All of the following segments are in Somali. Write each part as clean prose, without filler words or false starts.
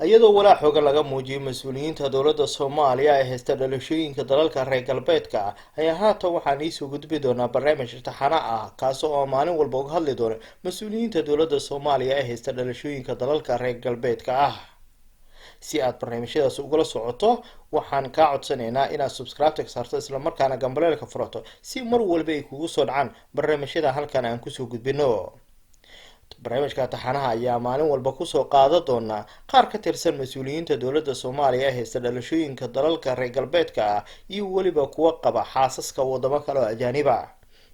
iyadoo walaa xoogan laga muujiyay mas-uuliyiinta dowladda Soomaaliya ee haysta dhalashooyinka dalalka reer galbeedka ayaa haatan waxaan iisoo gudbi doonaa barnaamij taxane ah kaas oo maalin walba uga hadli doona mas-uuliyiinta dowladda Soomaaliya ee haysta dhalashooyinka dalalka reer galbeedka ah. si aad barnaamijyadaas ugula socoto waxaan kaa codsanaynaa inaad subscribe saarto isla markaana gambaleelka furato si mar walba ay kugu soo dhacaan barnaamijyada halkan aan kusoo gudbino. barnaamijka taxanaha ayaa maalin walba kusoo qaadan doona qaar ka tirsan mas-uuliyiinta dowladda Soomaaliya ee haysta dhalashooyinka dalalka reer galbeedka ah iyo waliba kuwa qaba xaasaska wadamo kale oo ajaanib ah.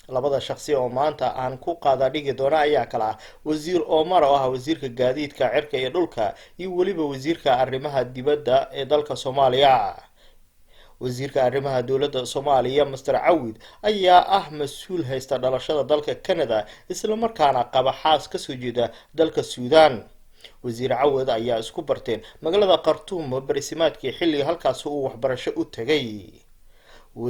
labada shakhsi oo maanta aan ku qaada dhigi doona ayaa kala ah wasiir Omar oo ah wasiirka gaadiidka cirka iyo dhulka iyo waliba wasiirka arrimaha dibadda ee dalka Soomaaliya. wasiirka arrimaha dowladda Soomaaliya Mr. Cawid ayaa ah mas'uul haysta dhalashada dalka Canada isla markaana qaba xaas ka soo jeeda dalka Suudaan. wasiir Cawid ayaa isku barteen magaalada Khartoum barisimaadkii xilli halkaas uu waxbarasho u tagay.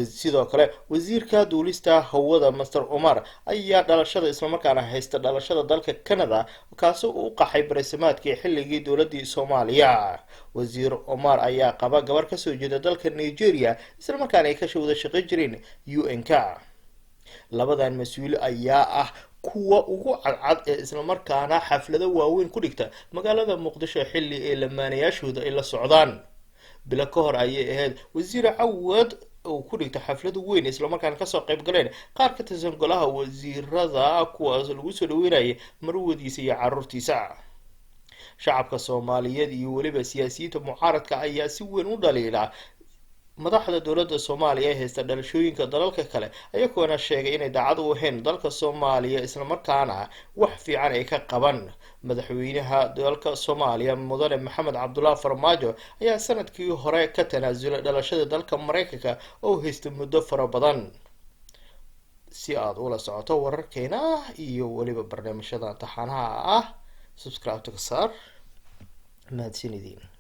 sidoo kale wasiirka duulista hawada Mr. Omar ayaa dhalashada isla markaana haysta dhalashada dalka Canada kaas oo u qaxay barisimaadkii xilligii dowladda Soomaaliya. wasiir Omar ayaa qaba gabar ka soo jeeda dalka Nigeria isla markaana ay ka wada shaqeyn jireen UN-ka. labadan mas'uul ayaa ah kuwa ugu cadcad ee isla markaana xaflado waaweyn ku dhigta magaalada Muqdisho xilli ee lamaanayaashooda ay la socdaan. bila ka hor ayay ahayd wasiir Cawad oo ku dhigta xaflado weyn isla markaana ka soo qayb galeen qaar ka tirsan golaha wasiirada kuwaas lagu soo dhaweynayay marwadiisa iyo carruurtiisa. shacabka Soomaaliyeed iyo waliba siyaasiyiinta mucaaradka ayaa si weyn u dhaliila madaxda dowladda Soomaaliya ee haysta dhalashooyinka dalalka kale ayagoona sheegay inay daacad u ahayn dalka Soomaaliya isla markaana wax fiican ay ka qaban. madaxweynaha dalka Soomaaliya mudane Maxamed Cabdullaahi Farmaajo ayaa sanadkii hore ka tanaasulay dhalashada dalka Mareykanka oo haysta muddo fara badan. si aad ula socoto wararkeena iyo waliba barnaamijyada taxanaha ah subscribe ka saar mahadsanidin.